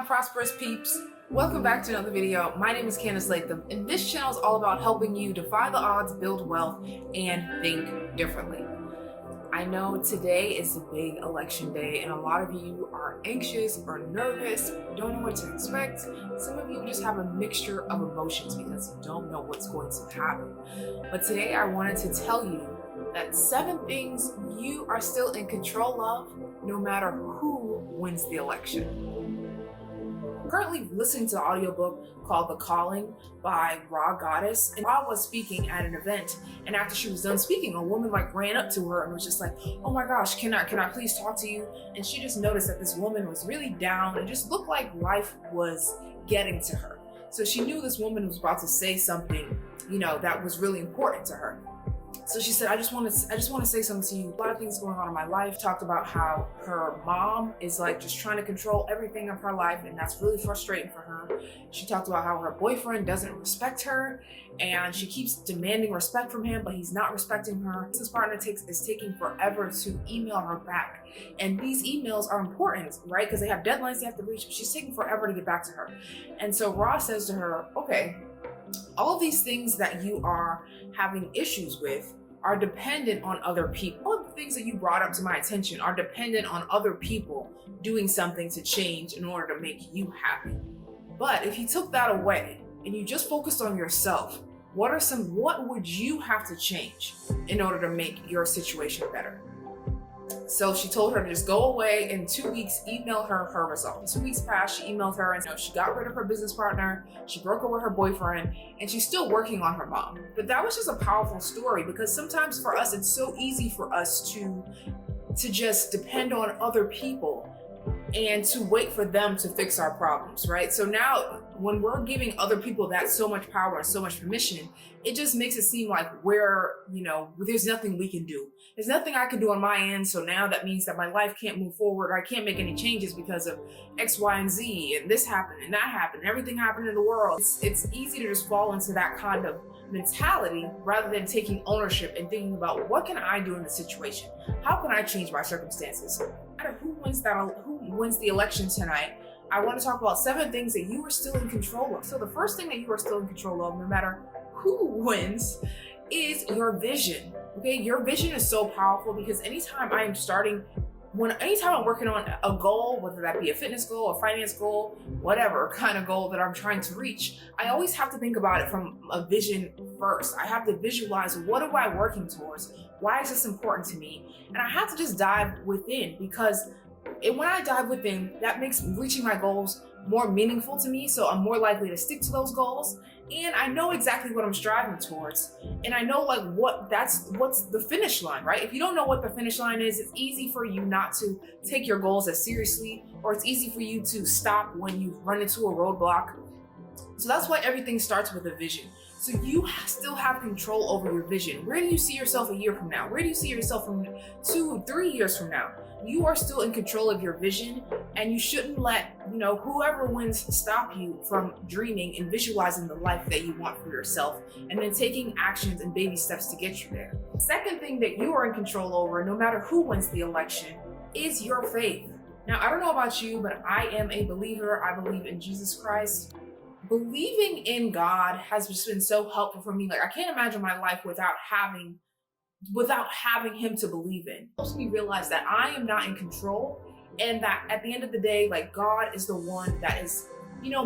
Prosperous peeps, welcome back to another video. My name is Candice Latham, and this channel is all about helping you defy the odds, build wealth, and think differently. I know today is the big election day, and a lot of you are anxious or nervous, don't know what to expect. Some of you just have a mixture of emotions because you don't know what's going to happen. But today I wanted to tell you that 7 things you are still in control of, no matter who wins the election. I'm currently listening to an audiobook called The Calling by Raw Goddess. And Raw was speaking at an event, and after she was done speaking, a woman ran up to her and was just like, "Oh my gosh, can I please talk to you?" And she just noticed that this woman was really down and just looked like life was getting to her. So she knew this woman was about to say something, that was really important to her. So she said, I just want to say something to you. A lot of things going on in my life. Talked about how her mom is just trying to control everything of her life, and that's really frustrating for her. She talked about how her boyfriend doesn't respect her, and she keeps demanding respect from him, but he's not respecting her. His partner is taking forever to email her back. And these emails are important, right? Because they have deadlines they have to reach. She's taking forever to get back to her. And so Ross says to her, okay, all of these things that you are having issues with are dependent on other people. All of the things that you brought up to my attention are dependent on other people doing something to change in order to make you happy. But if you took that away and you just focused on yourself, what would you have to change in order to make your situation better? So she told her to just go away in 2 weeks, email her results. 2 weeks passed, she emailed her, and she got rid of her business partner, she broke up with her boyfriend, and she's still working on her mom. But that was just a powerful story, because sometimes for us, it's so easy for us to just depend on other people and to wait for them to fix our problems, right? So now when we're giving other people that so much power and so much permission, it just makes it seem like there's nothing we can do. There's nothing I can do on my end, so now that means that my life can't move forward, or I can't make any changes because of X, Y, and Z, and this happened, and that happened, and everything happened in the world. It's easy to just fall into that kind of mentality rather than taking ownership and thinking about, what can I do in the situation? How can I change my circumstances? No matter who wins the election tonight, I want to talk about 7 things that you are still in control of. So the first thing that you are still in control of, no matter who wins, is your vision. Okay, your vision is so powerful, because anytime I'm working on a goal, whether that be a fitness goal, a finance goal, whatever kind of goal that I'm trying to reach, I always have to think about it from a vision first. I have to visualize, what am I working towards? Why is this important to me? And I have to just dive within, because when I dive within, that makes reaching my goals more meaningful to me. So I'm more likely to stick to those goals. And I know exactly what I'm striving towards. And I know what's the finish line, right? If you don't know what the finish line is, it's easy for you not to take your goals as seriously, or it's easy for you to stop when you run into a roadblock. So that's why everything starts with a vision. So you still have control over your vision. Where do you see yourself a year from now? Where do you see yourself from 2-3 years from now? You are still in control of your vision, and you shouldn't let, whoever wins stop you from dreaming and visualizing the life that you want for yourself, and then taking actions and baby steps to get you there. Second thing that you are in control over, no matter who wins the election, is your faith. Now, I don't know about you, but I am a believer. I believe in Jesus Christ. Believing in God has just been so helpful for me. I can't imagine my life without having him to believe in. It helps me realize that I am not in control, and that at the end of the day, God is the one that is,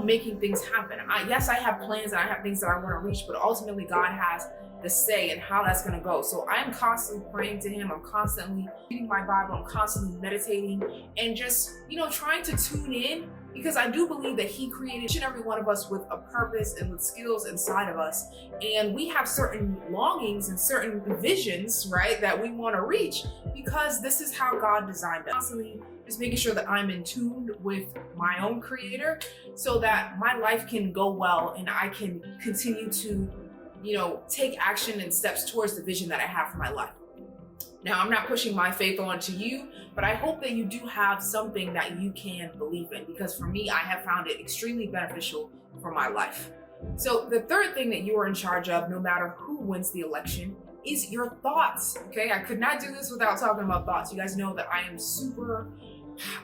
making things happen. Yes, I have plans and I have things that I want to reach, but ultimately God has the say in how that's going to go. So I'm constantly praying to him. I'm constantly reading my Bible. I'm constantly meditating and just, trying to tune in, because I do believe that he created each and every one of us with a purpose and with skills inside of us. And we have certain longings and certain visions, right, that we want to reach, because this is how God designed us. Constantly just making sure that I'm in tune with my own creator, so that my life can go well and I can continue to, take action and steps towards the vision that I have for my life. Now, I'm not pushing my faith onto you, but I hope that you do have something that you can believe in, because for me, I have found it extremely beneficial for my life. So the third thing that you are in charge of, no matter who wins the election, is your thoughts. Okay, I could not do this without talking about thoughts. You guys know that I am super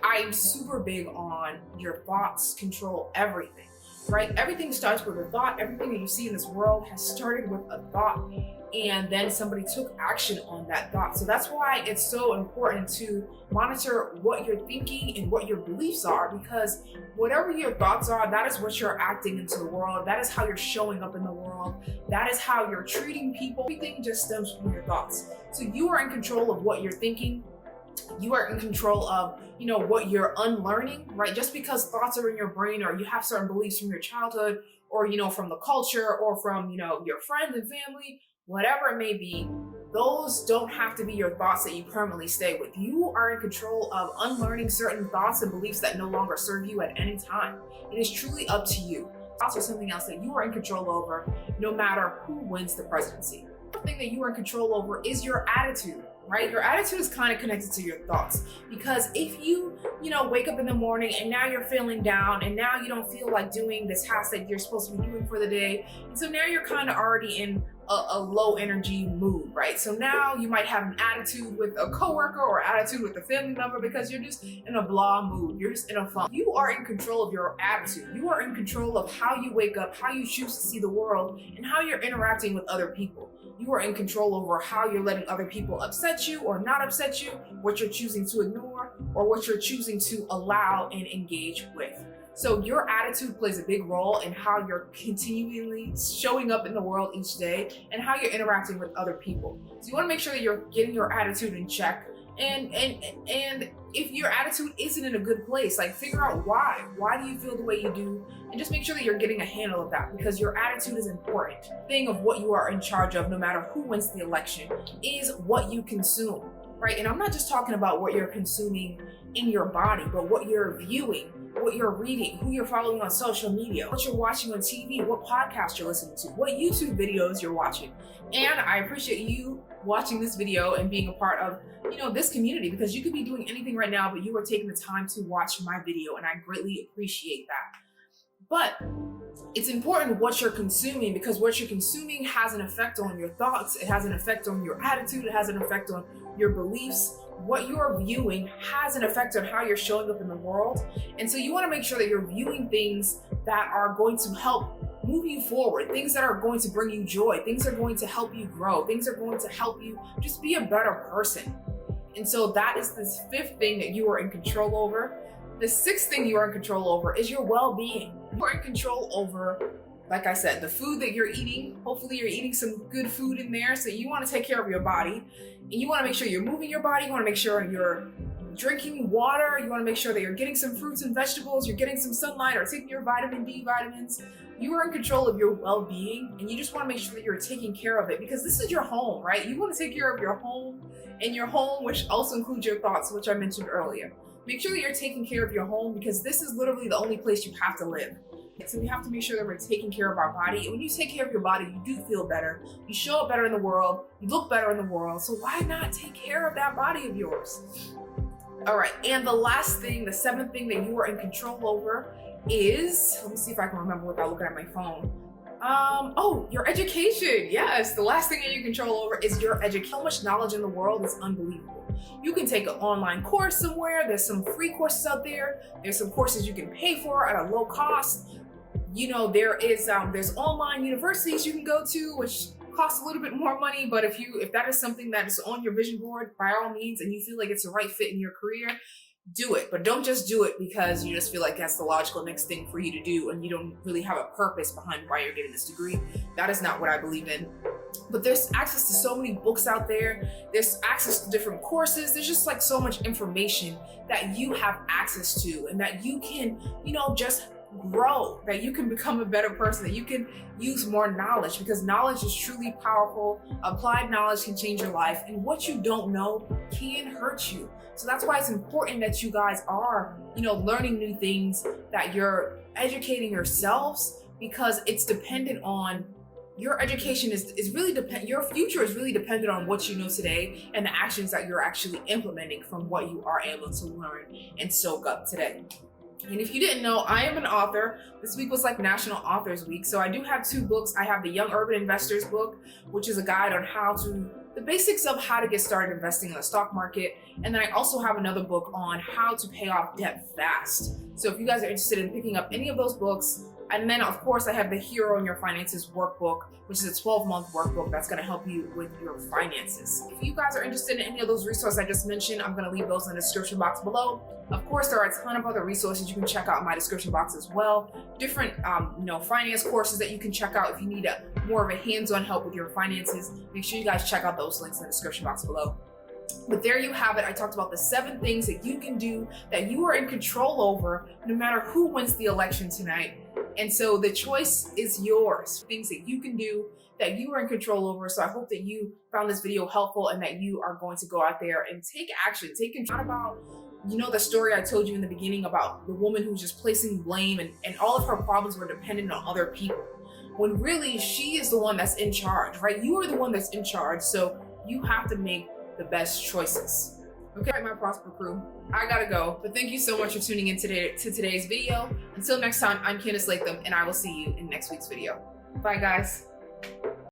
I'm super big on your thoughts control everything, right? Everything starts with a thought. Everything that you see in this world has started with a thought, and then somebody took action on that thought. So that's why it's so important to monitor what you're thinking and what your beliefs are, because whatever your thoughts are, that is what you're acting into the world. That is how you're showing up in the world. That is how you're treating people. Everything just stems from your thoughts. So you are in control of what you're thinking. You are in control of, what you're unlearning, right? Just because thoughts are in your brain, or you have certain beliefs from your childhood, or, from the culture, or from, your friends and family, whatever it may be, those don't have to be your thoughts that you permanently stay with. You are in control of unlearning certain thoughts and beliefs that no longer serve you at any time. It is truly up to you. Also something else that you are in control over, no matter who wins the presidency. The thing that you are in control over is your attitude. Right? Your attitude is kind of connected to your thoughts, because if you wake up in the morning and now you're feeling down, and now you don't feel like doing this task that you're supposed to be doing for the day, and so now you're kind of already in a low energy mood, right? So now you might have an attitude with a coworker or attitude with a family member because you're just in a blah mood. You're just in a funk. You are in control of your attitude. You are in control of how you wake up, how you choose to see the world, and how you're interacting with other people. You are in control over how you're letting other people upset you or not upset you, what you're choosing to ignore, or what you're choosing to allow and engage with. So your attitude plays a big role in how you're continually showing up in the world each day and how you're interacting with other people. So you want to make sure that you're getting your attitude in check. And if your attitude isn't in a good place, like figure out why. Why do you feel the way you do? And just make sure that you're getting a handle of that, because your attitude is important. Thing of what you are in charge of, no matter who wins the election, is what you consume, right? And I'm not just talking about what you're consuming in your body, but what you're viewing, what you're reading, who you're following on social media, what you're watching on TV, what podcast you're listening to, what YouTube videos you're watching. And I appreciate you watching this video and being a part of, this community, because you could be doing anything right now, but you are taking the time to watch my video, and I greatly appreciate that. But it's important what you're consuming, because what you're consuming has an effect on your thoughts. It has an effect on your attitude. It has an effect on your beliefs. What you're viewing has an effect on how you're showing up in the world. And so you want to make sure that you're viewing things that are going to help move you forward, things that are going to bring you joy, things that are going to help you grow, things that are going to help you just be a better person. And so that is this fifth thing that you are in control over. The sixth thing you are in control over is your well-being. You are in control over, like I said, the food that you're eating. Hopefully you're eating some good food in there. So you want to take care of your body, and you want to make sure you're moving your body. You want to make sure you're drinking water. You want to make sure that you're getting some fruits and vegetables. You're getting some sunlight, or taking your vitamin D vitamins. You are in control of your well-being, and you just want to make sure that you're taking care of it, because this is your home, right? You want to take care of your home, and your home, which also includes your thoughts, which I mentioned earlier. Make sure that you're taking care of your home, because this is literally the only place you have to live. So we have to make sure that we're taking care of our body. And when you take care of your body, you do feel better. You show up better in the world. You look better in the world. So why not take care of that body of yours? All right. And the last thing, the seventh thing that you are in control over is, let me see if I can remember without looking at my phone. Your education. Yes, the last thing that you control over is your education. How much knowledge in the world is unbelievable. You can take an online course somewhere. There's some free courses out there. There's some courses you can pay for at a low cost. There's online universities you can go to, which cost a little bit more money, but if that is something that is on your vision board, by all means, and you feel like it's the right fit in your career, do it. But don't just do it because you just feel like that's the logical next thing for you to do, and you don't really have a purpose behind why you're getting this degree. That is not what I believe in. But there's access to so many books out there. There's access to different courses. There's just like so much information that you have access to, and that you can, just grow, that you can become a better person, that you can use more knowledge, because knowledge is truly powerful. Applied knowledge can change your life, and what you don't know can hurt you. So that's why it's important that you guys are, learning new things, that you're educating yourselves, because it's dependent on your education is really your future is really dependent on what you know today and the actions that you're actually implementing from what you are able to learn and soak up today. And if you didn't know, I am an author. This week was like National Authors Week. So I do have 2 books. I have the Young Urban Investors book, which is a guide on how to the basics of how to get started investing in the stock market. And then I also have another book on how to pay off debt fast. So if you guys are interested in picking up any of those books, and then of course I have the Hero in Your Finances workbook, which is a 12-month workbook that's going to help you with your finances. If you guys are interested in any of those resources I just mentioned, I'm going to leave those in the description box below. Of course, there are a ton of other resources you can check out in my description box as well. Different, finance courses that you can check out if you need more of a hands-on help with your finances. Make sure you guys check out those links in the description box below. But there you have it. I talked about the 7 things that you can do that you are in control over no matter who wins the election tonight. And so the choice is yours. Things that you can do that you are in control over. So I hope that you found this video helpful and that you are going to go out there and take action, take control. Not about, the story I told you in the beginning about the woman who's just placing blame and all of her problems were dependent on other people. When really she is the one that's in charge, right? You are the one that's in charge. So you have to make the best choices. Okay, my Prosper crew, I gotta go. But thank you so much for tuning in today to today's video. Until next time, I'm Candice Latham, and I will see you in next week's video. Bye, guys.